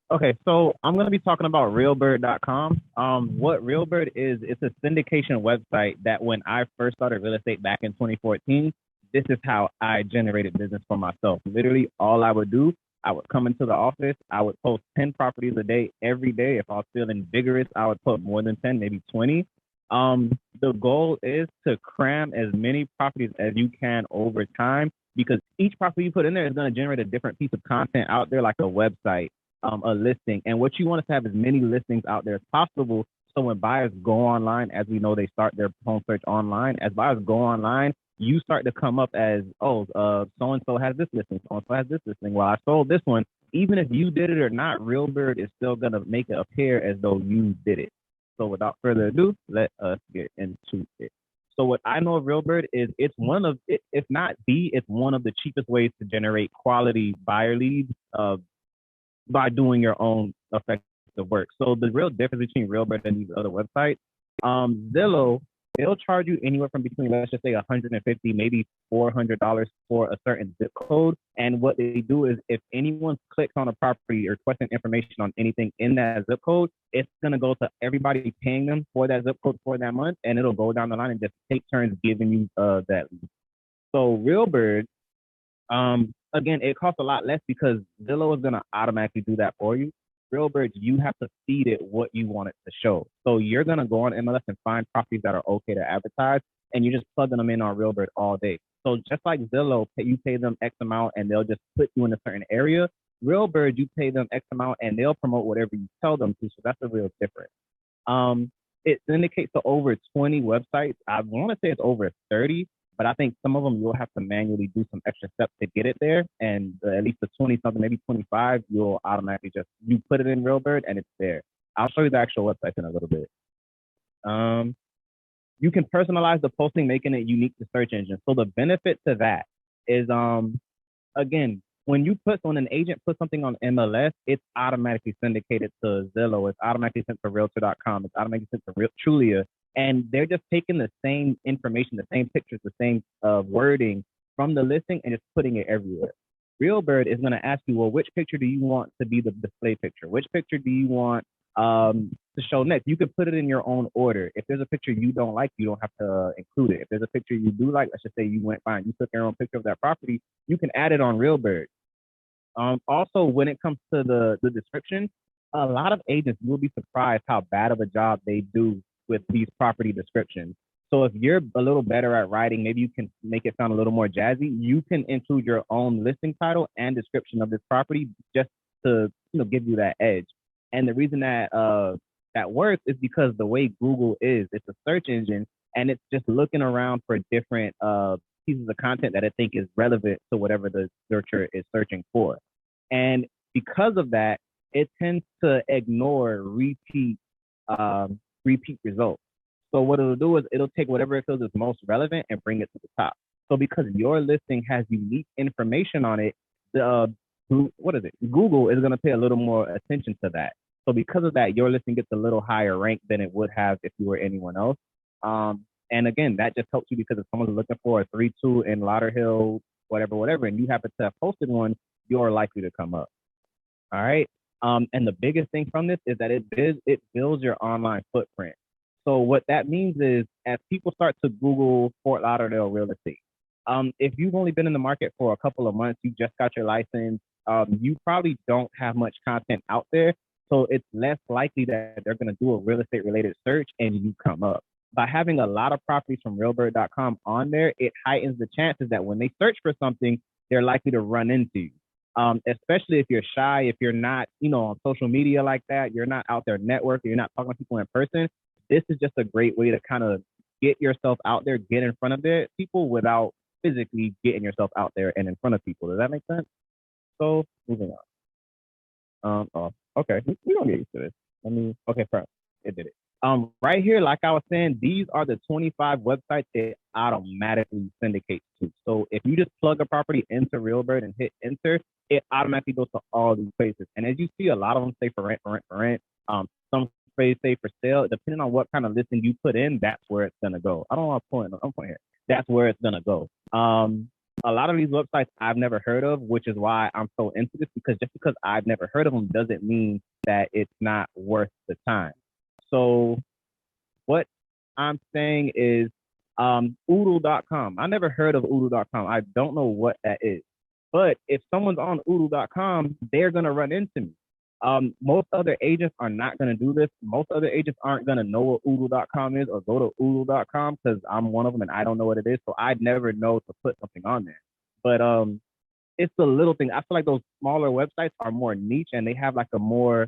Okay, so I'm going to be talking about Realbird.com. What Realbird is, it's a syndication website that when I first started real estate back in 2014, this is how I generated business for myself. Literally, all I would do, I would come into the office, I would post 10 properties a day every day. If I was feeling vigorous, I would put more than 10, maybe 20. The goal is to cram as many properties as you can over time because each property you put in there is going to generate a different piece of content out there, like a website, a listing. And what you want is to have as many listings out there as possible. So when buyers go online, as we know, they start their home search online. As buyers go online, you start to come up as, oh, so and so has this listing, so and so has this listing. Well, I sold this one. Even if you did it or not, Realbird is still gonna make it appear as though you did it. So without further ado, let us get into it. So what I know of Realbird is it's one of, if not the, it's one of the cheapest ways to generate quality buyer leads by doing your own effective work. So the real difference between Realbird and these other websites, Zillow, they'll charge you anywhere from between, let's just say 150, maybe $400 for a certain zip code. And what they do is if anyone clicks on a property or requesting information on anything in that zip code, it's going to go to everybody paying them for that zip code for that month. And it'll go down the line and just take turns giving you that. So Realbird, again, it costs a lot less because Zillow is gonna automatically do that for you. Realbird, you have to feed it what you want it to show. So you're gonna go on MLS and find properties that are okay to advertise, and you're just plugging them in on Realbird all day. So just like Zillow, you pay them X amount and they'll just put you in a certain area. Realbird, you pay them X amount and they'll promote whatever you tell them to. So that's a real difference. It syndicates to over 20 websites. I want to say it's over 30, but I think some of them you'll have to manually do some extra steps to get it there. And at least the 20 something, maybe 25, you'll automatically just, you put it in Realbird and it's there. I'll show you the actual website in a little bit. Um, you can personalize the posting, making it unique to search engines. So the benefit to that is, again, when an agent puts something on MLS, it's automatically syndicated to Zillow. It's automatically sent to Realtor.com. It's automatically sent to Trulia. And they're just taking the same information, the same pictures, the same wording from the listing and just putting it everywhere. Realbird is going to ask you, well, which picture do you want to be the display picture? Which picture do you want to show next? You could put it in your own order. If there's a picture you don't like, you don't have to include it. If there's a picture you do like, let's just say you went fine, you took your own picture of that property, you can add it on Realbird. Also, when it comes to the description, a lot of agents, you'll be surprised how bad of a job they do with these property descriptions. So if you're a little better at writing, maybe you can make it sound a little more jazzy. You can include your own listing title and description of this property just to give you that edge. And the reason that that works is because the way Google is, it's a search engine and it's just looking around for different pieces of content that I think is relevant to whatever the searcher is searching for. And because of that, it tends to ignore repeat results. So what it'll do is it'll take whatever it feels is most relevant and bring it to the top. So because your listing has unique information on it, Google is going to pay a little more attention to that. So because of that, your listing gets a little higher rank than it would have if you were anyone else. And again, that just helps you because if someone's looking for a 3-2 in Lauderhill, whatever, and you happen to have posted one, you're likely to come up. All right. And the biggest thing from this is that it builds your online footprint. So what that means is as people start to Google Fort Lauderdale real estate, if you've only been in the market for a couple of months, you just got your license, you probably don't have much content out there. So it's less likely that they're going to do a real estate related search and you come up. By having a lot of properties from Realbird.com on there, it heightens the chances that when they search for something, they're likely to run into you. Especially if you're shy, if you're not, on social media like that, you're not out there networking, you're not talking to people in person. This is just a great way to kind of get yourself out there, get in front of people without physically getting yourself out there and in front of people. Does that make sense? So moving on. Okay, we don't get used to this. Okay, perfect. It did it. Right here, like I was saying, these are the 25 websites it automatically syndicates to. So if you just plug a property into Realbird and hit enter, it automatically goes to all these places. And as you see, a lot of them say for rent, for rent, for rent. Some say for sale. Depending on what kind of listing you put in, that's where it's gonna go. I don't want to point. I'm pointing here. That's where it's gonna go. a lot of these websites I've never heard of, which is why I'm so into this, because just because I've never heard of them doesn't mean that it's not worth the time. So what I'm saying is Oodle.com. I never heard of Oodle.com. I don't know what that is. But if someone's on Oodle.com, they're gonna run into me. Most other agents are not gonna do this. Most other agents aren't gonna know what Oodle.com is or go to Oodle.com because I'm one of them and I don't know what it is. So I'd never know to put something on there. But it's the little thing. I feel like those smaller websites are more niche and they have like a more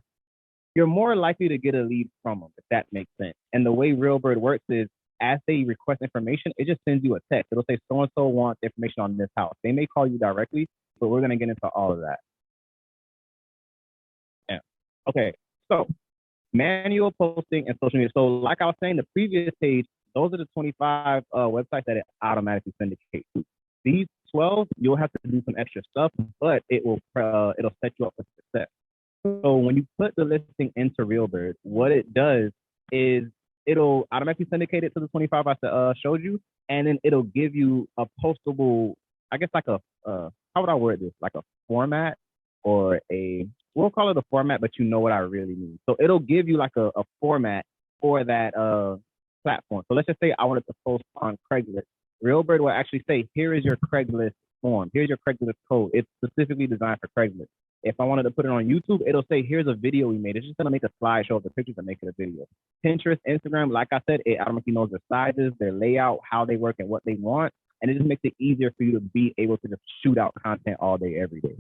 you're more likely to get a lead from them, if that makes sense. And the way Realbird works is as they request information, it just sends you a text. It'll say so and so wants information on this house. They may call you directly, but we're gonna get into all of that. Yeah. Okay. So manual posting and social media. So like I was saying, the previous page, those are the 25 websites that it automatically syndicates to. These 12, you'll have to do some extra stuff, but it'll set you up for success. So when you put the listing into Realbird, what it does is it'll automatically syndicate it to the 25 I showed you, and then it'll give you a postable, I guess like a, how would I word this? Like a format or we'll call it a format, but you know what I really mean. So it'll give you like a format for that platform. So let's just say I wanted to post on Craigslist. Realbird will actually say, here is your Craigslist form. Here's your Craigslist code. It's specifically designed for Craigslist. If I wanted to put it on YouTube, it'll say, here's a video we made. It's just going to make a slideshow of the pictures and make it a video. Pinterest, Instagram, like I said, it automatically knows their sizes, their layout, how they work, and what they want. And it just makes it easier for you to be able to just shoot out content all day, every day.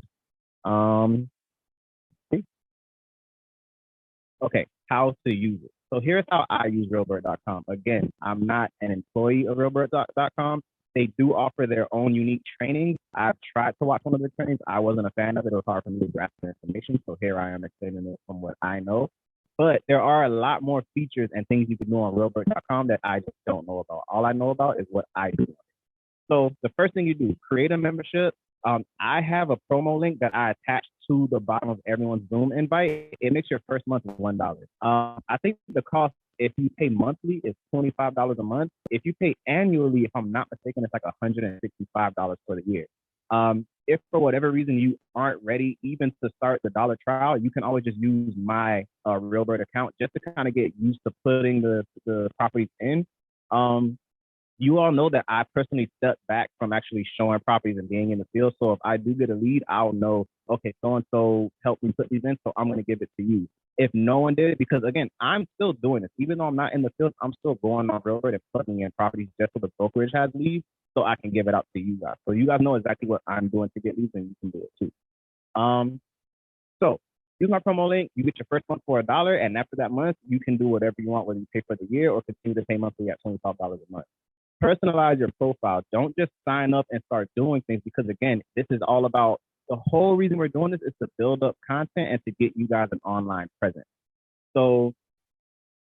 Okay, how to use it. So here's how I use Realbird.com. Again, I'm not an employee of Realbird.com. They do offer their own unique trainings. I've tried to watch one of the trainings. I wasn't a fan of it. It was hard for me to grasp the information. So here I am explaining it from what I know. But there are a lot more features and things you can do on Realbird.com that I just don't know about. All I know about is what I do. So the first thing you do, create a membership. I have a promo link that I attach to the bottom of everyone's Zoom invite. It makes your first month $1. I think the cost, if you pay monthly, is $25 a month. If you pay annually, if I'm not mistaken, it's like $165 for the year. If for whatever reason you aren't ready even to start the dollar trial, you can always just use my Realbird account just to kind of get used to putting the properties in. You all know that I personally stepped back from actually showing properties and being in the field. So if I do get a lead, I'll know, okay, so-and-so helped me put these in, so I'm going to give it to you. If no one did it, because again, I'm still doing this. Even though I'm not in the field, I'm still going on Realbird and putting in properties just so the brokerage has leads, so I can give it out to you guys. So you guys know exactly what I'm doing to get leads, and you can do it too. So use my promo link. You get your first month for $1, and after that month, you can do whatever you want, whether you pay for the year or continue to pay monthly at $25 a month. Personalize your profile. Don't just sign up and start doing things, because again, this is all about, the whole reason we're doing this is to build up content and to get you guys an online presence. So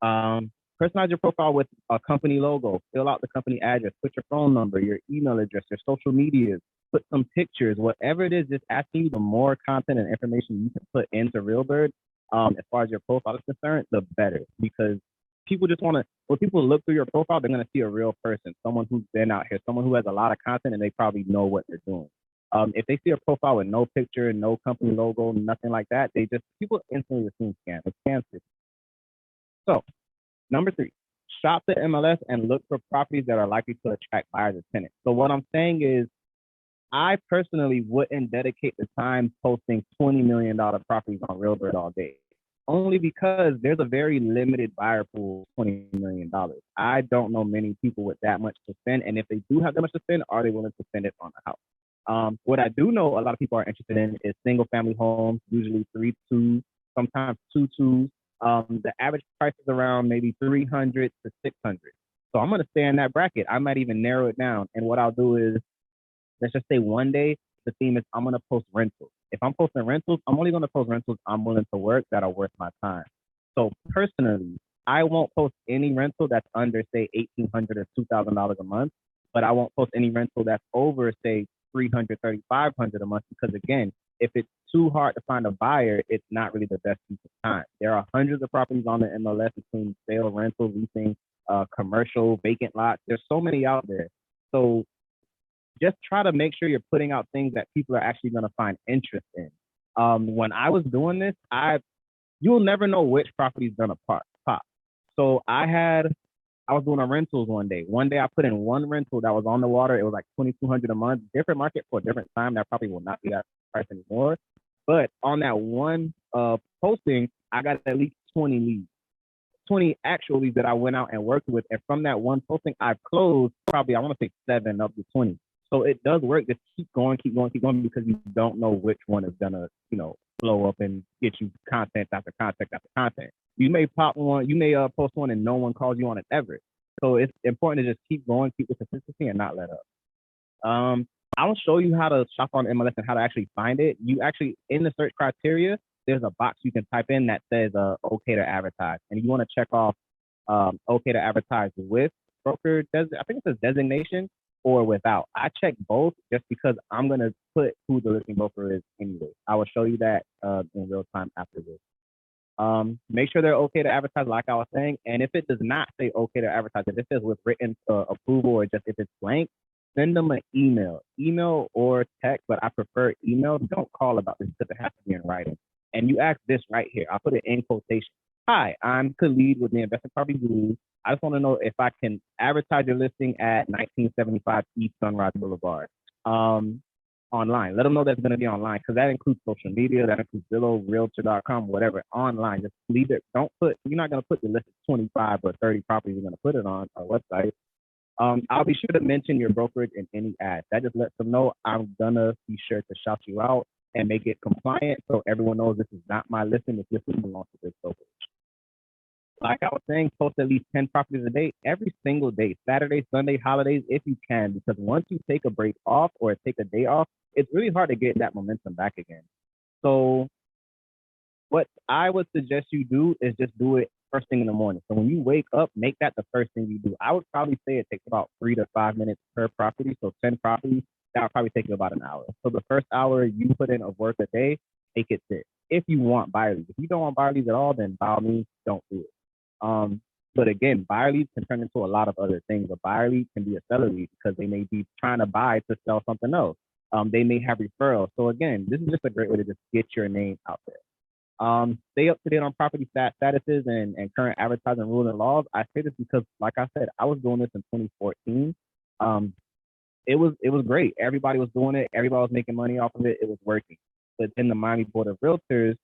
personalize your profile with a company logo, fill out the company address, put your phone number, your email address, your social medias, put some pictures, whatever it is, just asking you, the more content and information you can put into Realbird, as far as your profile is concerned, the better, because people just want to, when people look through your profile, they're going to see a real person, someone who's been out here, someone who has a lot of content, and they probably know what they're doing. If they see a profile with no picture, no company logo, nothing like that, people instantly assume scam. It's scam. So, number 3, shop the MLS and look for properties that are likely to attract buyers and tenants. So what I'm saying is, I personally wouldn't dedicate the time posting $20 million properties on Realbird all day, only because there's a very limited buyer pool of $20 million. I don't know many people with that much to spend, and if they do have that much to spend, are they willing to spend it on a house? What I do know a lot of people are interested in is single family homes, usually 3-2, sometimes 2-2s. The average price is around maybe 300 to 600. So I'm going to stay in that bracket. I might even narrow it down. And what I'll do is, let's just say one day the theme is I'm going to post rentals. If I'm posting rentals, I'm only going to post rentals I'm willing to work that are worth my time. So personally, I won't post any rental that's under, say, $1,800 or $2,000 a month, but I won't post any rental that's over, say, $300, $3,500 a month, because again, if it's too hard to find a buyer, it's not really the best use of time. There are hundreds of properties on the MLS between sale, rental, leasing, commercial, vacant lots. There's so many out there. So just try to make sure you're putting out things that people are actually going to find interest in. When I was doing this, you'll never know which property is going to pop. So I was doing a rentals one day. One day I put in one rental that was on the water. It was like 2,200 a month. Different market for a different time. That probably will not be that price anymore. But on that one posting, I got at least 20 leads, 20 actual leads that I went out and worked with. And from that one posting, I've closed probably, I want to say 7 of the 20. So it does work. Just keep going, keep going, keep going, because you don't know which one is gonna, blow up and get you content after content after content. You may pop one, you may post one and no one calls you on it ever. So it's important to just keep going, keep the consistency, and not let up. I'll show you how to shop on MLS and how to actually find it. You actually, in the search criteria, there's a box you can type in that says okay to advertise, and you want to check off okay to advertise with broker. I think it says designation or without. I check both just because I'm gonna put who the listing broker is anyway. I will show you that in real time after this. Make sure they're okay to advertise, like I was saying. And if it does not say okay to advertise, if it says with written approval, or just if it's blank, send them an email or text. But I prefer email. Don't call about this because it has to be in writing. And you ask this right here. I'll put it in quotation. Hi, I'm Khalid with the Investment Property Guru. I just want to know if I can advertise your listing at 1975 East Sunrise Boulevard. Online. Let them know that's going to be online, because that includes social media, that includes Zillow, Realtor.com, whatever. Online, just leave it. You're not going to put the list of 25 or 30 properties you're going to put it on our website. I'll be sure to mention your brokerage in any ad. That just lets them know I'm going to be sure to shout you out and make it compliant, so everyone knows this is not my listing. This listing belongs to this brokerage. Like I was saying, post at least 10 properties a day, every single day, Saturday, Sunday, holidays, if you can, because once you take a break off or take a day off, it's really hard to get that momentum back again. So what I would suggest you do is just do it first thing in the morning. So when you wake up, make that the first thing you do. I would probably say it takes about 3 to 5 minutes per property. So 10 properties, that would probably take you about an hour. So the first hour you put in of work a day, make it 6. If you want buyer leads. If you don't want buyer leads at all, then by all means, don't do it. But again, buyer leads can turn into a lot of other things. A buyer lead can be a seller lead because they may be trying to buy to sell something else. They may have referrals. So again, this is just a great way to just get your name out there. Stay up to date on property statuses and current advertising rules and laws. I say this because, like I said, I was doing this in 2014. It was great. Everybody was doing it. Everybody was making money off of it. It was working. But then the Miami Board of Realtors,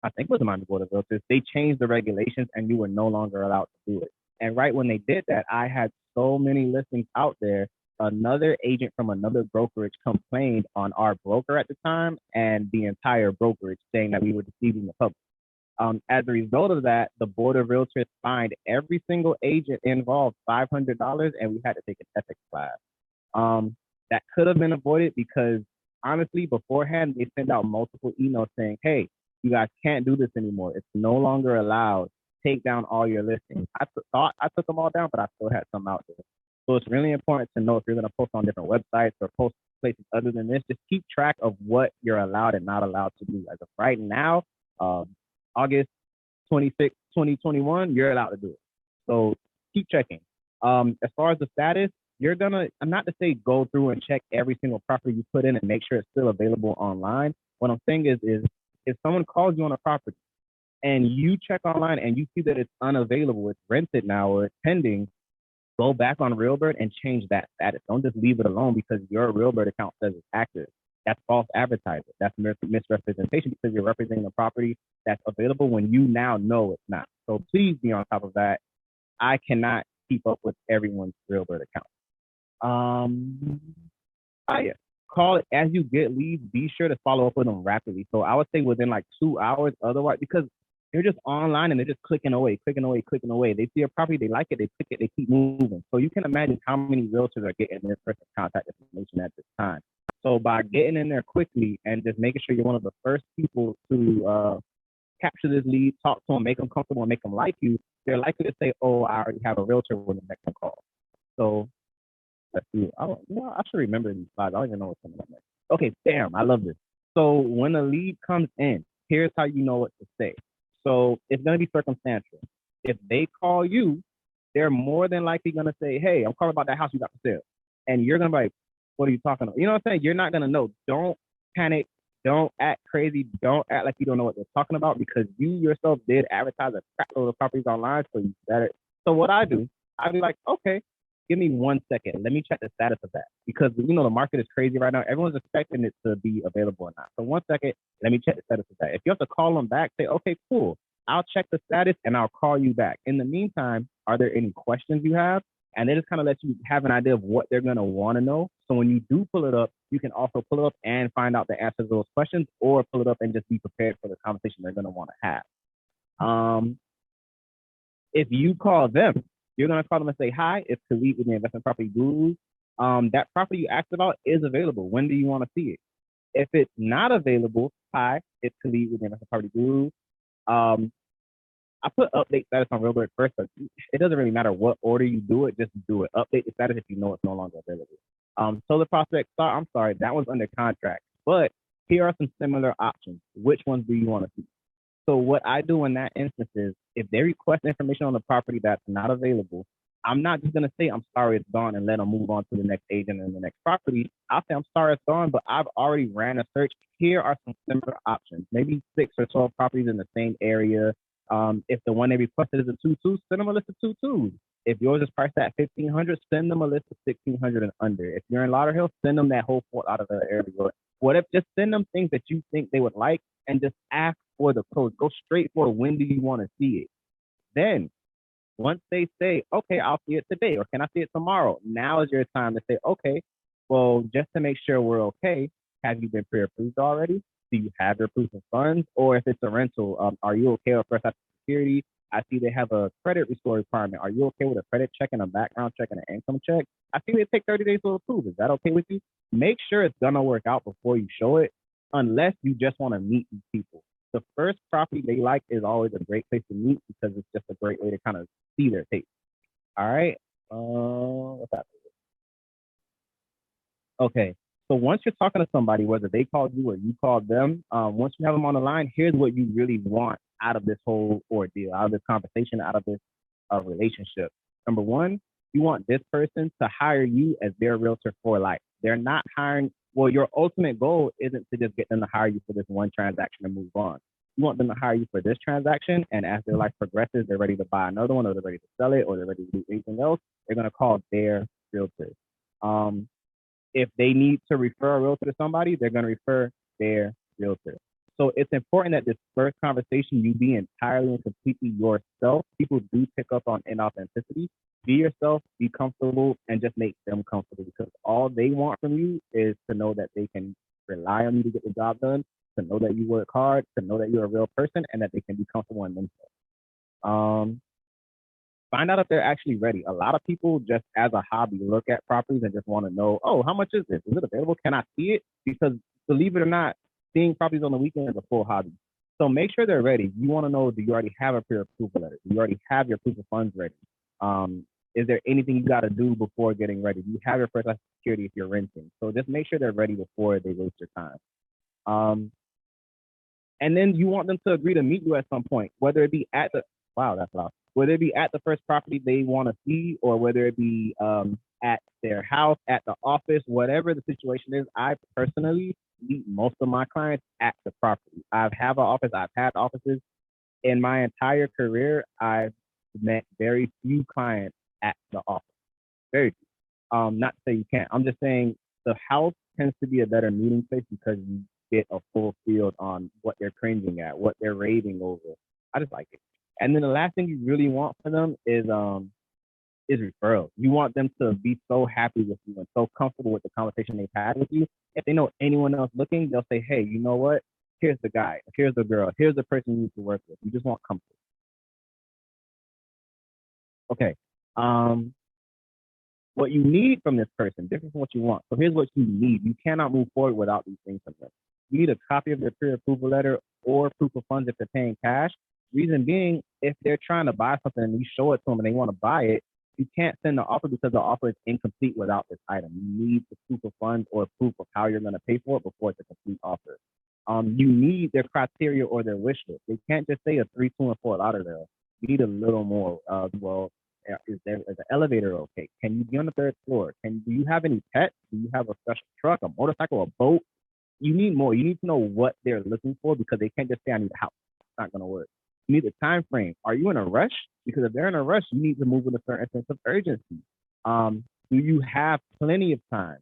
I think it was the Miami Board of Realtors, they changed the regulations and you were no longer allowed to do it. And right when they did that, I had so many listings out there. Another agent from another brokerage complained on our broker at the time and the entire brokerage, saying that we were deceiving the public. As a result of that, the Board of Realtors fined every single agent involved $500, and we had to take an ethics class. That could have been avoided because, honestly, beforehand, they sent out multiple emails saying, hey, you guys can't do this anymore. It's no longer allowed. Take down all your listings. I thought I took them all down, but I still had some out there. So it's really important to know if you're going to post on different websites or post places other than this, just keep track of what you're allowed and not allowed to do. As of right now, August 26, 2021, you're allowed to do it. So keep checking. As far as the status, you're gonna, I'm not to say go through and check every single property you put in and make sure it's still available online. What I'm saying is if someone calls you on a property and you check online and you see that it's unavailable, it's rented now, or it's pending, go back on Realbird and change that status. Don't just leave it alone because your Realbird account says it's active. That's false advertising. That's misrepresentation because you're representing a property that's available when you now know it's not. So please be on top of that. I cannot keep up with everyone's Realbird account. Yeah. Call it as you get leads. Be sure to follow up with them rapidly. So I would say within like 2 hours. Otherwise, because they're just online and they're just clicking away. They see a property, they like it, they click it, they keep moving. So you can imagine how many realtors are getting this person's contact information at this time. So by getting in there quickly and just making sure you're one of the first people to capture this lead, talk to them, make them comfortable, and make them like you, they're likely to say, "Oh, I already have a realtor when the next one calls." So let's see. I should remember these slides. I don't even know what's coming up next. Okay, bam, I love this. So when a lead comes in, here's how you know what to say. So it's going to be circumstantial. If they call you, they're more than likely going to say, "Hey, I'm calling about that house you got for sale." And you're going to be like, What are you talking about? You know what I'm saying? You're not gonna know. Don't panic. Don't act crazy. Don't act like you don't know what they're talking about because you yourself did advertise a crap load of properties online, so you better. So what I do, I'd be like, okay, give me 1 second. Let me check the status of that because the market is crazy right now. Everyone's expecting it to be available or not. So 1 second, let me check the status of that. If you have to call them back, say, okay, cool. I'll check the status and I'll call you back. In the meantime, are there any questions you have? And they just kind of let you have an idea of what they're going to want to know. So when you do pull it up, you can also pull it up and find out the answers to those questions or pull it up and just be prepared for the conversation they're going to want to have. If you call them, you're going to call them and say, hi, it's Khalid with the Investment Property Gurus. That property you asked about is available. When do you want to see it? If it's not available, hi, it's Khalid with the Investment Property Gurus. I put update status on Realbird first, but it doesn't really matter what order you do it, just do it. Update the status if you know it's no longer available. Solar Prospect, I'm sorry, that one's under contract. But here are some similar options. Which ones do you want to see? So what I do in that instance is if they request information on the property that's not available, I'm not just going to say, I'm sorry, it's gone and let them move on to the next agent and the next property. I'll say, I'm sorry, it's gone, but I've already ran a search. Here are some similar options, maybe 6 or 12 properties in the same area. If the one they requested is a 2-2, send them a list of 2-2s. If yours is priced at 1,500, send them a list of 1,600 and under. If you're in Lauderhill, send them that whole Fort Lauderdale area. What if just send them things that you think they would like and just ask for the code. Go straight for when do you want to see it? Then once they say, okay, I'll see it today, or can I see it tomorrow? Now is your time to say, okay, well, just to make sure we're okay, have you been pre-approved already? Do you have your proof of funds? Or if it's a rental, are you okay with first security? I see they have a credit restore requirement. Are you okay with a credit check and a background check and an income check? I see they take 30 days to approve. Is that okay with you? Make sure it's gonna work out before you show it, unless you just want to meet these people. The first property they like is always a great place to meet because it's just a great way to kind of see their taste. All right. What's that? Okay. So once you're talking to somebody, whether they called you or you called them, once you have them on the line, here's what you really want out of this whole ordeal, out of this conversation, out of this relationship. Number one, you want this person to hire you as their realtor for life. They're not hiring. Well, your ultimate goal isn't to just get them to hire you for this one transaction and move on. You want them to hire you for this transaction, and as their life progresses, they're ready to buy another one, or they're ready to sell it, or they're ready to do anything else. They're going to call their realtor. If they need to refer a realtor to somebody, they're going to refer their realtor. So it's important that this first conversation, you be entirely and completely yourself. People do pick up on inauthenticity. Be yourself, be comfortable, and just make them comfortable because all they want from you is to know that they can rely on you to get the job done, to know that you work hard, to know that you're a real person, and that they can be comfortable in themselves. Find out if they're actually ready. A lot of people just as a hobby look at properties and just want to know, oh, how much is this? Is it available? Can I see it? Because believe it or not, seeing properties on the weekend is a full hobby. So make sure they're ready. You want to know, do you already have a pre-approval letter? Do you already have your proof of funds ready? Is there anything you got to do before getting ready? Do you have your first security if you're renting? So just make sure they're ready before they waste your time. And then you want them to agree to meet you at some point, whether it be at the, wow, that's loud. Whether it be at the first property they want to see or whether it be at their house, at the office, whatever the situation is. I personally meet most of my clients at the property. I've an office. I've had offices. In my entire career, I've met very few clients at the office. Very few. Not to say you can't. I'm just saying the house tends to be a better meeting place because you get a full field on what they're cringing at, what they're raving over. I just like it. And then the last thing you really want for them is referrals. You want them to be so happy with you and so comfortable with the conversation they've had with you. If they know anyone else looking, they'll say, hey, you know what? Here's the guy. Here's the girl. Here's the person you need to work with. You just want comfort. Okay. What you need from this person, different from what you want. So here's what you need. You cannot move forward without these things from them. You need a copy of their pre-approval letter or proof of funds if they're paying cash. Reason being, if they're trying to buy something and you show it to them and they want to buy it, you can't send the offer because the offer is incomplete without this item. You need the proof of funds or proof of how you're going to pay for it before it's a complete offer. You need their criteria or their wish list. They can't just say a 3, 2, and 4 out of there. You need a little more. Well, Is an elevator okay? Can you be on the third floor? Do you have any pets? Do you have a special truck, a motorcycle, a boat? You need more. You need to know what they're looking for because they can't just say, I need a house. It's not going to work. You need a time frame. Are you in a rush? Because if they're in a rush, you need to move with a certain sense of urgency. Do you have plenty of time?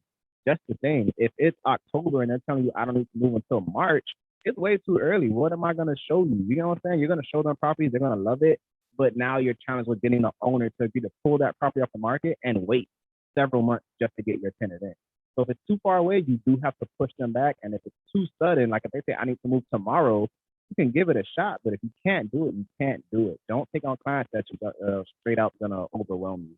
Just the same. If it's October and they're telling you I don't need to move until March, it's way too early. What am I going to show you? You know what I'm saying? You're going to show them properties. They're going to love it. But now you're challenged with getting the owner to either pull that property off the market and wait several months just to get your tenant in. So if it's too far away, you do have to push them back. And if it's too sudden, like if they say, I need to move tomorrow, you can give it a shot. But if you can't do it, you can't do it. Don't take on clients that you straight out going to overwhelm you.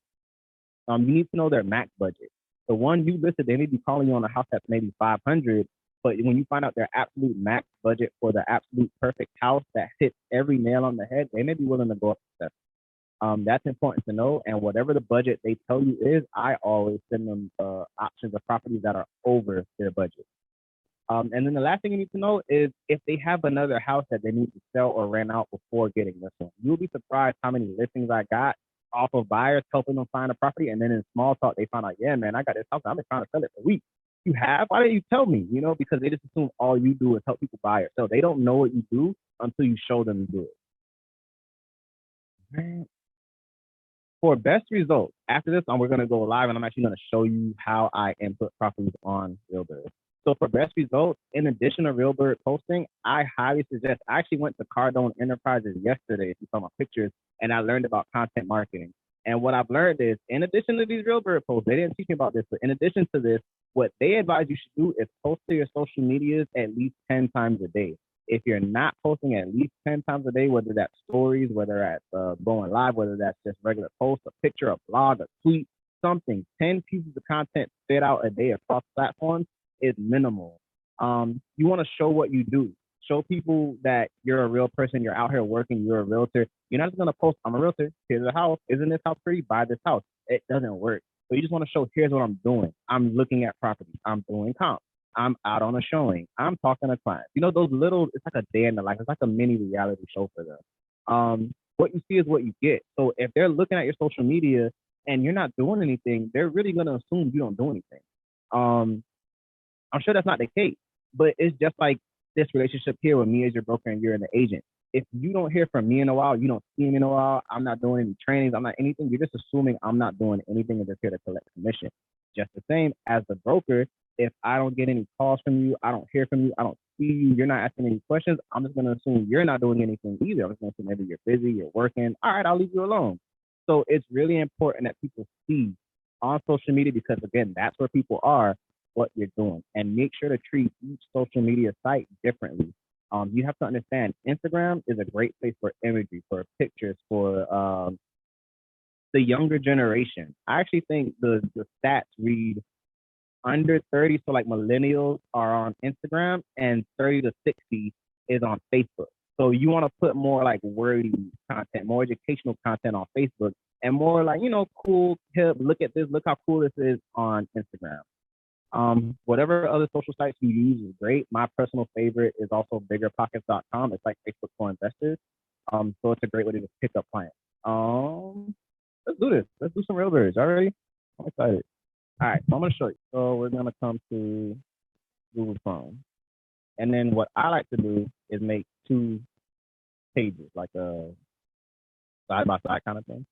You need to know their max budget. The one you listed, they may be calling you on a house that's maybe 500, but when you find out their absolute max budget for the absolute perfect house that hits every nail on the head, they may be willing to go up to 7. That's important to know. And whatever the budget they tell you is, I always send them options of properties that are over their budget. And then the last thing you need to know is if they have another house that they need to sell or rent out before getting this one. You'll be surprised how many listings I got off of buyers helping them find a property. And then in small talk, they find out, yeah, man, I got this house. I've been trying to sell it for weeks. You have? Why didn't you tell me? You know, because they just assume all you do is help people buy or sell. They don't know what you do until you show them you do it. For best results, after this, we're going to go live and I'm actually going to show you how I input properties on Realbird. So for best results, in addition to Realbird posting, I highly suggest, I actually went to Cardone Enterprises yesterday, if you saw my pictures, and I learned about content marketing. And what I've learned is, in addition to these Realbird posts, they didn't teach me about this, but in addition to this, what they advise you should do is post to your social medias at least 10 times a day. If you're not posting at least 10 times a day, whether that's stories, whether that's going live, whether that's just regular posts, a picture, a blog, a tweet, something, 10 pieces of content spit out a day across platforms is minimal. You want to show what you do. Show people that you're a real person. You're out here working. You're a realtor. You're not just going to post, I'm a realtor. Here's a house. Isn't this house pretty? Buy this house. It doesn't work. So you just want to show, here's what I'm doing. I'm looking at properties. I'm doing comps. I'm out on a showing. I'm talking to clients. You know, those little, it's like a day in the life. It's like a mini reality show for them. What you see is what you get. So if they're looking at your social media and you're not doing anything, they're really going to assume you don't do anything. I'm sure that's not the case, but it's just like this relationship here with me as your broker and you're an agent. If you don't hear from me in a while, you don't see me in a while, I'm not doing any trainings, I'm not anything, you're just assuming I'm not doing anything and just here to collect commission. Just the same as the broker, if I don't get any calls from you, I don't hear from you, I don't see you, you're not asking any questions, I'm just going to assume you're not doing anything either. I'm just going to assume maybe you're busy, you're working. All right, I'll leave you alone. So it's really important that people see on social media because, again, that's where people are, what you're doing. And make sure to treat each social media site differently. You have to understand Instagram is a great place for imagery, for pictures, for the younger generation. I actually think the stats read under 30, so like millennials are on Instagram, and 30 to 60 is on Facebook. So you want to put more like wordy content, more educational content on Facebook, and more like, you know, cool, hip, look at this, look how cool this is on Instagram. Whatever other social sites you use is great. My personal favorite is also biggerpockets.com. It's like Facebook for investors. So it's a great way to just pick up clients. Let's do this. Let's do some Realbirds. All right? I'm excited. All right, so I'm gonna show you. So we're gonna come to Google Chrome. And then what I like to do is make 2 pages, like a side by side kind of thing.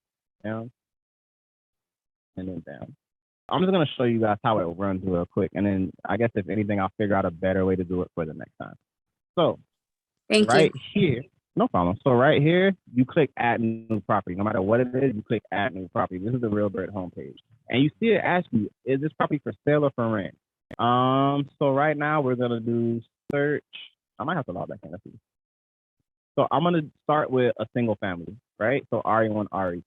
Down and then down. I'm just going to show you guys how it runs real quick. And then I guess if anything, I'll figure out a better way to do it for the next time. So right here, no problem. So right here, you click add new property. No matter what it is, you click add new property. This is the Realbird homepage. And you see it ask you, is this property for sale or for rent? So right now we're going to do search. I might have to log back in. Let's see. So I'm going to start with a single family, right? So RE1, RE2.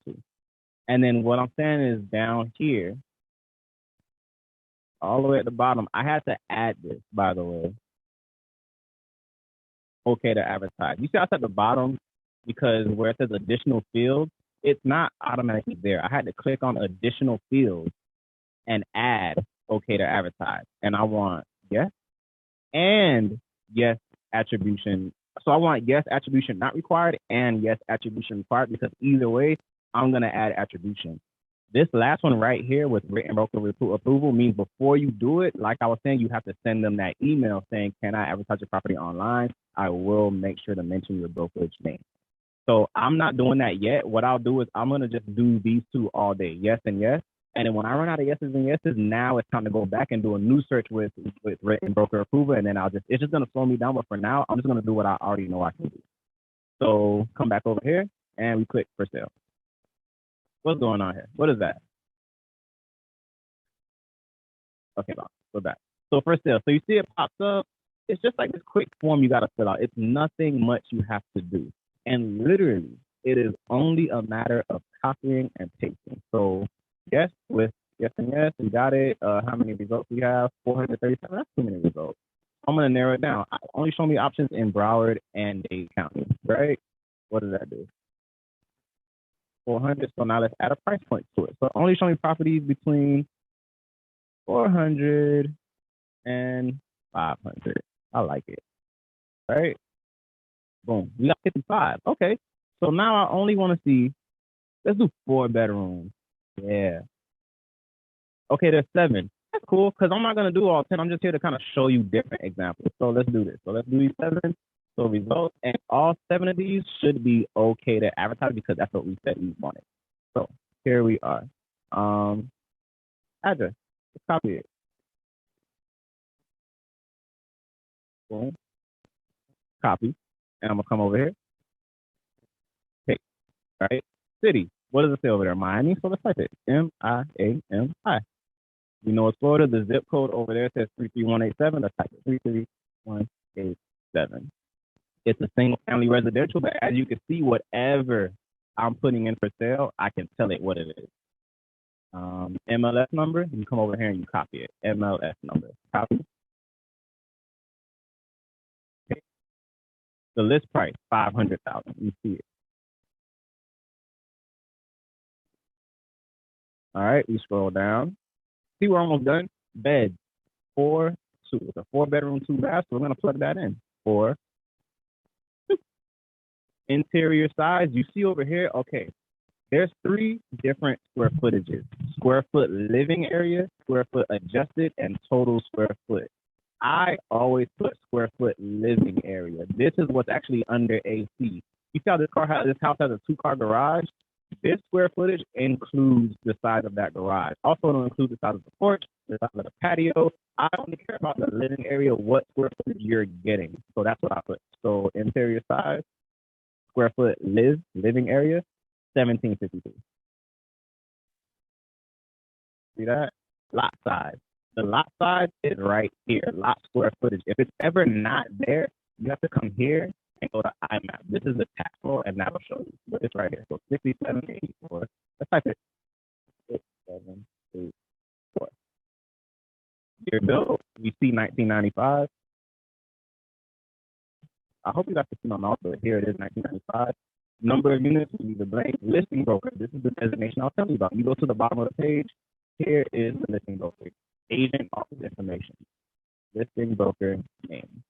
And then what I'm saying is down here, all the way at the bottom, I had to add this, by the way. Okay to advertise. You see I at the bottom because where it says additional fields, it's not automatically there. I had to click on additional fields and add okay to advertise. And I want yes and yes attribution. So I want yes attribution not required and yes attribution required because either way, I'm going to add attribution. This last one right here with written broker approval means before you do it, like I was saying, you have to send them that email saying, can I advertise your property online? I will make sure to mention your brokerage name. So I'm not doing that yet. What I'll do is I'm going to just do these two all day, yes and yes. And then when I run out of yeses and yeses, now it's time to go back and do a new search with written broker approval. And then it's just going to slow me down. But for now, I'm just going to do what I already know I can do. So come back over here and we click for sale. What's going on here? What is that? Okay, go back. So for sale. So you see it pops up. It's just like this quick form you got to fill out. It's nothing much you have to do. And literally, it is only a matter of copying and pasting. So yes, with yes and yes, we got it. How many results we have? 437. That's too many results. I'm going to narrow it down. Only show me options in Broward and Dade County, right? What does that do? 400. So now let's add a price point to it. So only show me properties between 400 and 500. I like it. Right? Boom. We got 55. Okay. So now I only want to see, let's do 4 bedrooms. Yeah. Okay, there's 7. That's cool because I'm not going to do all 10. I'm just here to kind of show you different examples. So let's do this. So let's do these 7. So results, and all 7 of these should be okay to advertise because that's what we said we wanted. So here we are. Address. Let's copy it. Boom. Copy. And I'm gonna come over here. Okay. All right. City. What does it say over there? Miami. So let's type it. M-I-A-M-I. We know it's Florida. The zip code over there says 33187. Let's type it. 33187. It's a single family residential, but as you can see, whatever I'm putting in for sale, I can tell it what it is. MLS number, you come over here and you copy it. MLS number, copy. Okay. The list price, $500,000. You see it. All right, we scroll down. See, we're almost done. Beds, 4, 2. It's a 4-bedroom, 2 baths. So we're gonna plug that in. 4. Interior size, you see over here, okay, there's 3 different square footages. Square foot living area, square foot adjusted, and total square foot. I always put square foot living area. This is what's actually under AC. You see how this house has a 2-car garage? This square footage includes the size of that garage. Also, it'll include the size of the porch, the size of the patio. I only care about the living area, what square footage you're getting. So that's what I put. So interior size, square foot living area, 1752. See that? Lot size. The lot size is right here. Lot square footage. If it's ever not there, you have to come here and go to IMAP. This is the tax floor, and that will show you. But it's right here. So 6784. Let's type it. 6784. Year built. We see 1995. I hope you got to see my mouse, but here it is, 1995. Number of units, we leave the blank. Listing broker. This is the designation I'll tell you about. You go to the bottom of the page. Here is the listing broker. Agent office information. Listing broker name.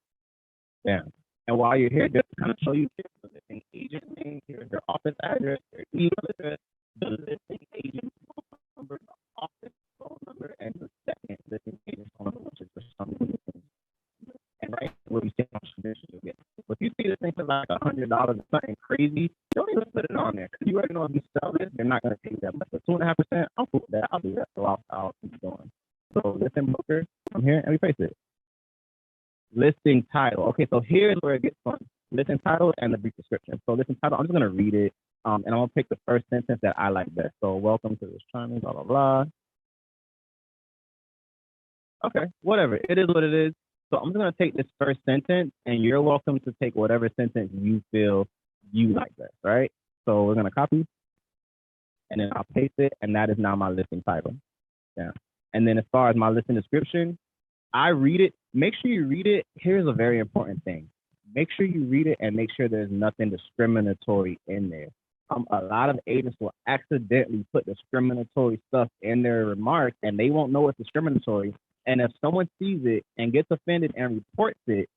Yeah. And while you're here, just to kind of show you the listing agent name, here's their office address, their email address, the listing agent phone number, the office phone number, and the second listing agent phone number, which is for some reason. And right where we say on submission, you'll get. But if you see this thing for like $100 or something crazy, don't even put it on there because you already know if you sell this, they're not going to pay that much. But 2.5%, I'll put that. I'll do that. So I'll keep going. So listing broker, I'm here and we paste it. Listing title. Okay, so here's where it gets fun. Listing title and the brief description. So listing title, I'm just going to read it, and I'm going to pick the first sentence that I like best. So welcome to this channel, blah, blah, blah. Okay, whatever. It is what it is. So I'm just going to take this first sentence, and you're welcome to take whatever sentence you feel you like best, right? So we're going to copy, and then I'll paste it, and that is now my listing title. Yeah. And then as far as my listing description, I read it. Make sure you read it. Here's a very important thing. Make sure you read it and make sure there's nothing discriminatory in there. A lot of agents will accidentally put discriminatory stuff in their remarks, and they won't know it's discriminatory. And if someone sees it and gets offended and reports it,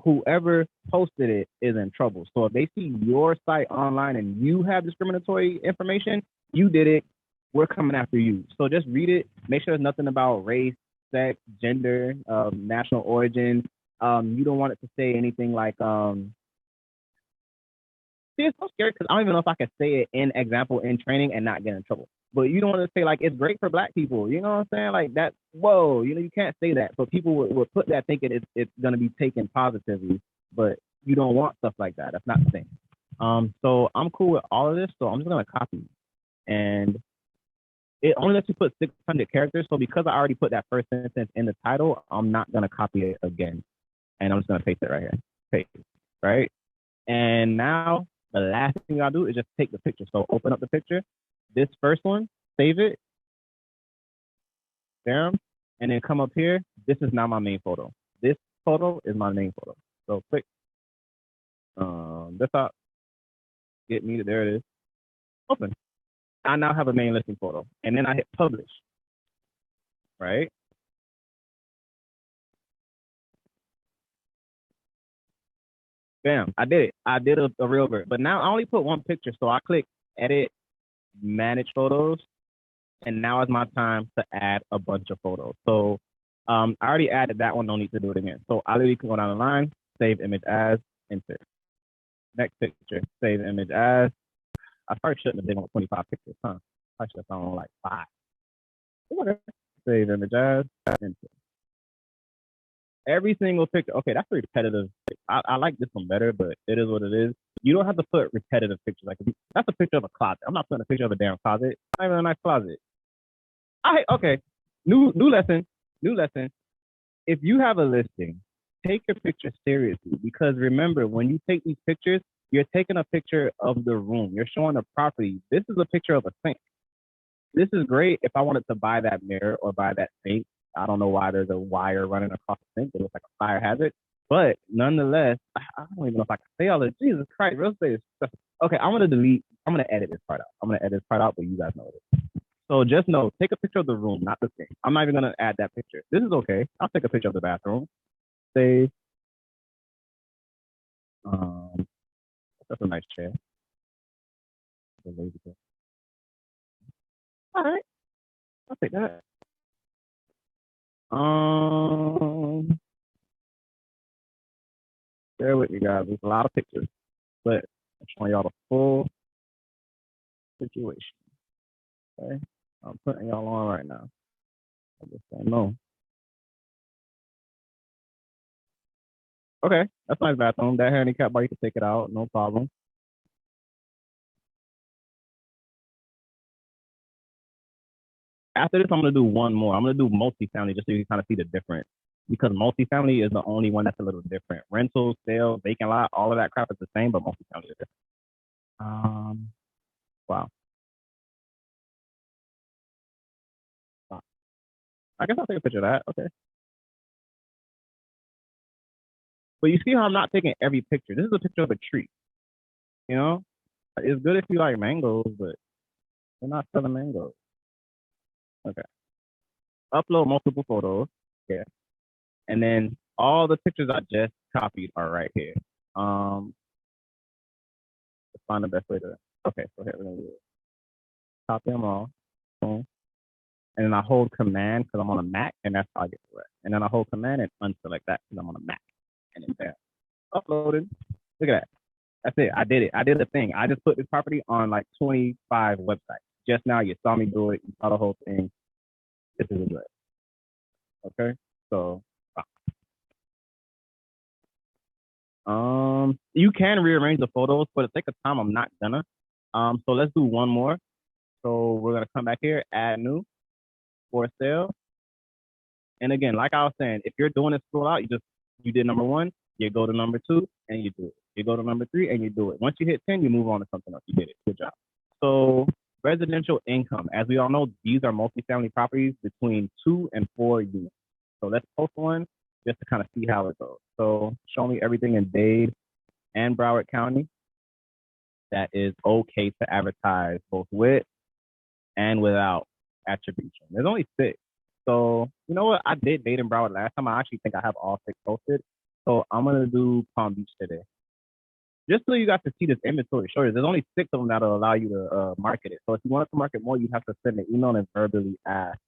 whoever posted it is in trouble. So if they see your site online and you have discriminatory information, you did it. We're coming after you. So just read it. Make sure there's nothing about race, sex, gender, national origin. You don't want it to say anything like see, it's so scary because I don't even know if I can say it in example in training and not get in trouble. But you don't want to say like it's great for black people. You know what I'm saying? Like that. Whoa, you can't say that. But people would put that thinking it's gonna be taken positively. But you don't want stuff like that. That's not the thing. So I'm cool with all of this. So I'm just gonna copy, and it only lets you put 600 characters. So because I already put that first sentence in the title, I'm not gonna copy it again, and I'm just gonna paste it right here. Paste, right? And now the last thing I'll do is just take the picture. So open up the picture, this first one, save it, there, and then come up here. This is now my main photo. This photo is my main photo. So click this up, get me to, there it is, open. I now have a main listing photo, and then I hit publish, right? Bam, I did it. I did a Realbird, but now I only put one picture. So I click edit, manage photos, and now is my time to add a bunch of photos. So I already added that one, no need to do it again. So I literally can go down the line, save image as, insert. Next picture, save image as. I probably shouldn't have been on 25 pictures, huh? I should have found like 5. Okay. Save image as, insert. Every single picture. Okay, that's repetitive. I like this one better, but it is what it is. You don't have to put repetitive pictures. Like that's a picture of a closet. I'm not putting a picture of a damn closet. Not even a nice closet. Okay. New lesson. New lesson. If you have a listing, take your picture seriously because remember, when you take these pictures, you're taking a picture of the room. You're showing the property. This is a picture of a sink. This is great if I wanted to buy that mirror or buy that sink. I don't know why there's a wire running across the sink. It looks like a fire hazard. But nonetheless, I don't even know if I can say all this. Jesus Christ, real estate is stuff. Okay, I'm gonna edit this part out. I'm gonna edit this part out, but you guys know it. So just know, take a picture of the room, not the sink. I'm not even gonna add that picture. This is okay. I'll take a picture of the bathroom. Save. That's a nice chair. All right, I'll take that. Bear with me, guys. There's a lot of pictures, but I'm showing y'all the full situation. Okay, I'm putting y'all on right now. I just don't know. Okay, that's a nice bathroom. That handicap bar, you can take it out, no problem. After this, I'm gonna do one more. I'm gonna do multifamily just so you can kind of see the difference. Because multifamily is the only one that's a little different. Rentals, sales, vacant lot, all of that crap is the same, but multifamily is different. Wow. Wow. I guess I'll take a picture of that. Okay. But you see how I'm not taking every picture. This is a picture of a tree. You know, it's good if you like mangoes, but we're not selling mangoes. Okay. Upload multiple photos. Yeah. And then all the pictures I just copied are right here. Let's find the best way to. Okay, so here we're gonna do it. Copy them all. Boom. And then I hold command because I'm on a Mac, and that's how I get to it. And then I hold command and unselect that because I'm on a Mac. And it's there. Uploaded. Look at that. That's it. I did it. I did the thing. I just put this property on like 25 websites. Just now, you saw me do it. You saw the whole thing. This is good. Okay. So, you can rearrange the photos. For the sake of time, I'm not gonna. So let's do one more. So we're gonna come back here, add new, for sale. And again, like I was saying, if you're doing this scroll out, you did number 1, you go to number 2, and you do it. You go to number 3, and you do it. Once you hit 10, you move on to something else. You did it. Good job. So residential income, as we all know, these are multifamily properties between 2 and 4 units. So let's post one just to kind of see how it goes. So show me everything in Dade and Broward County that is okay to advertise both with and without attribution. There's only 6. So you know what? I did Dade and Broward last time. I actually think I have all 6 posted. So I'm gonna do Palm Beach today. Just so you got to see this inventory shortage. There's only 6 of them that'll allow you to market it. So if you want to market more, you have to send an email and verbally ask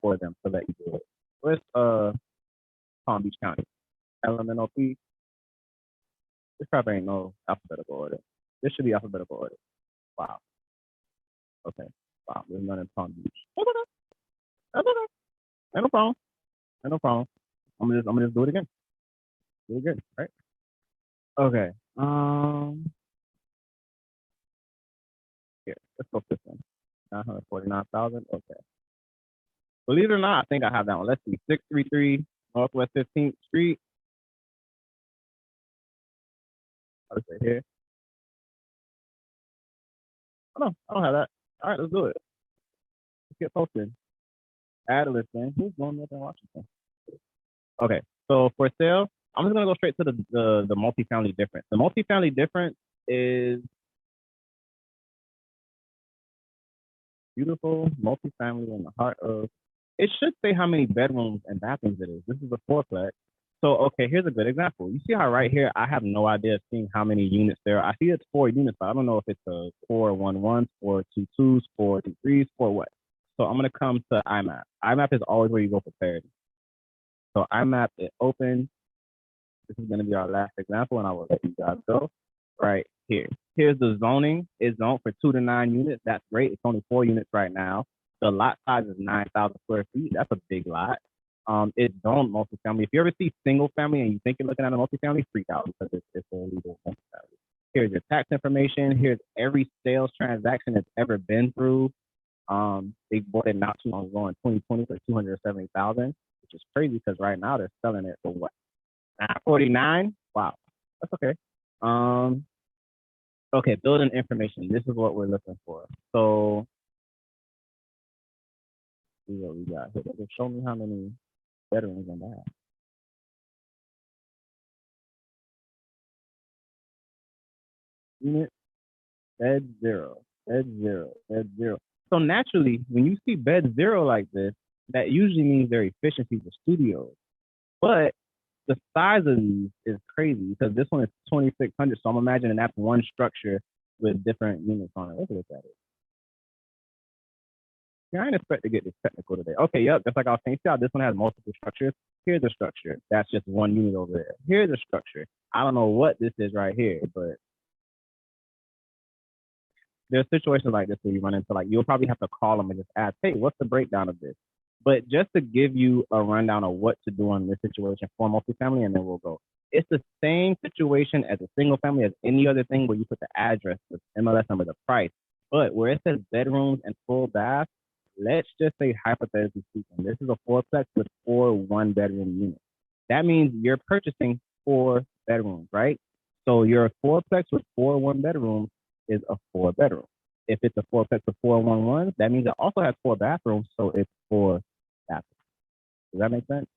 for them so that you do it. Where's Palm Beach County? LMNOP. This probably ain't no alphabetical order. This should be alphabetical order. Wow. Okay. Wow. There's none in Palm Beach. That's okay. That's okay. Ain't no problem. Ain't no problem. I'm gonna just do it again. Do it again, right? Okay. Here, let's go this one. 949,000. Okay. Believe it or not, I think I have that one. Let's see. 633 Northwest 15th Street. I'll say here. Oh no, I don't have that. All right, let's do it. Let's get posted. Add a listing. Who's going up in Washington? Okay, so for sale, I'm just gonna go straight to the multifamily difference. The multifamily difference is beautiful multifamily in the heart of. It should say how many bedrooms and bathrooms it is. This is a fourplex. So okay, here's a good example. You see how right here I have no idea of seeing how many units there are. I see it's 4 units, but I don't know if it's a 411s, 422s, 423s, for what. So I'm gonna come to IMAP. IMAP is always where you go for clarity. So IMAP it opens. This is gonna be our last example, and I will let you guys go right here. Here's the zoning. It's zoned for 2 to 9 units. That's great. It's only 4 units right now. The lot size is 9,000 square feet. That's a big lot. It's zoned multifamily. If you ever see single family and you think you're looking at a multifamily, freak out because it's a legal multifamily. Here's your tax information. Here's every sales transaction that's ever been through. They bought it not too long ago in 2020 for 270,000, which is crazy because right now they're selling it for what? 49. Wow, that's okay. Okay, building information. This is what we're looking for. So see what we got here. Just show me how many bedrooms in that. Unit, bed 0, bed 0, bed 0. So naturally, when you see bed 0 like this, that usually means their efficiency for studios. But the size of these is crazy because this one is 2,600. So I'm imagining that's one structure with different units on it. Look at that. Yeah, I didn't expect to get this technical today. Okay, yep, just like I was saying, see how this one has multiple structures? Here's a structure. That's just one unit over there. Here's a structure. I don't know what this is right here, but there's situations like this where you run into, like, you'll probably have to call them and just ask, hey, what's the breakdown of this? But just to give you a rundown of what to do in this situation for multifamily, and then we'll go. It's the same situation as a single family as any other thing where you put the address, the MLS number, the price. But where it says bedrooms and full bath, let's just say hypothetically speaking, this is a fourplex with 4 one-bedroom units. That means you're purchasing 4 bedrooms, right? So your fourplex with 4 one-bedrooms is a 4-bedroom. If it's a fourplex with 4 one-ones, that means it also has 4 bathrooms, so it's 4 bathrooms. Does that make sense?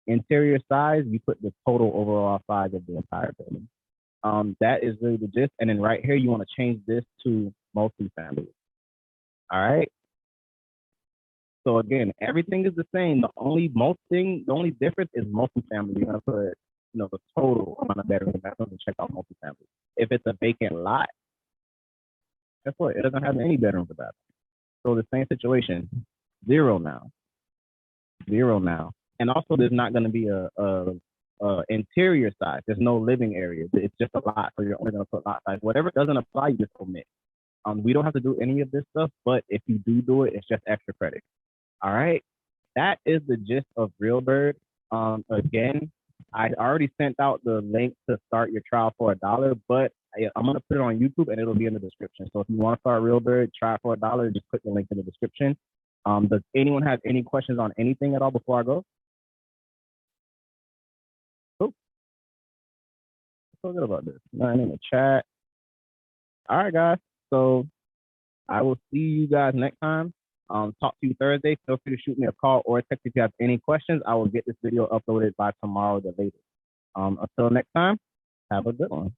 Interior size, you put the total overall size of the entire building. That is really the gist. And then right here, you want to change this to multifamily. All right. So again, everything is the same. The only difference is multifamily. You're gonna put, the total amount of bedrooms and bathrooms and check out multifamily. If it's a vacant lot, guess what? It doesn't have any bedrooms or bathrooms. So the same situation, 0 now. 0 now. And also there's not gonna be a interior size. There's no living area. It's just a lot. So you're only gonna put lot size. Whatever doesn't apply, you just omit. We don't have to do any of this stuff, but if you do it, it's just extra credit. All right. That is the gist of Realbird. Again, I already sent out the link to start your trial for $1, but I'm going to put it on YouTube and it'll be in the description. So if you want to start Realbird, try it for $1, just click the link in the description. Does anyone have any questions on anything at all before I go? Cool. So good about this. Nothing in the chat. All right, guys. So I will see you guys next time. Talk to you Thursday. Feel free to shoot me a call or a text if you have any questions. I will get this video uploaded by tomorrow, the latest. Until next time, have a good one.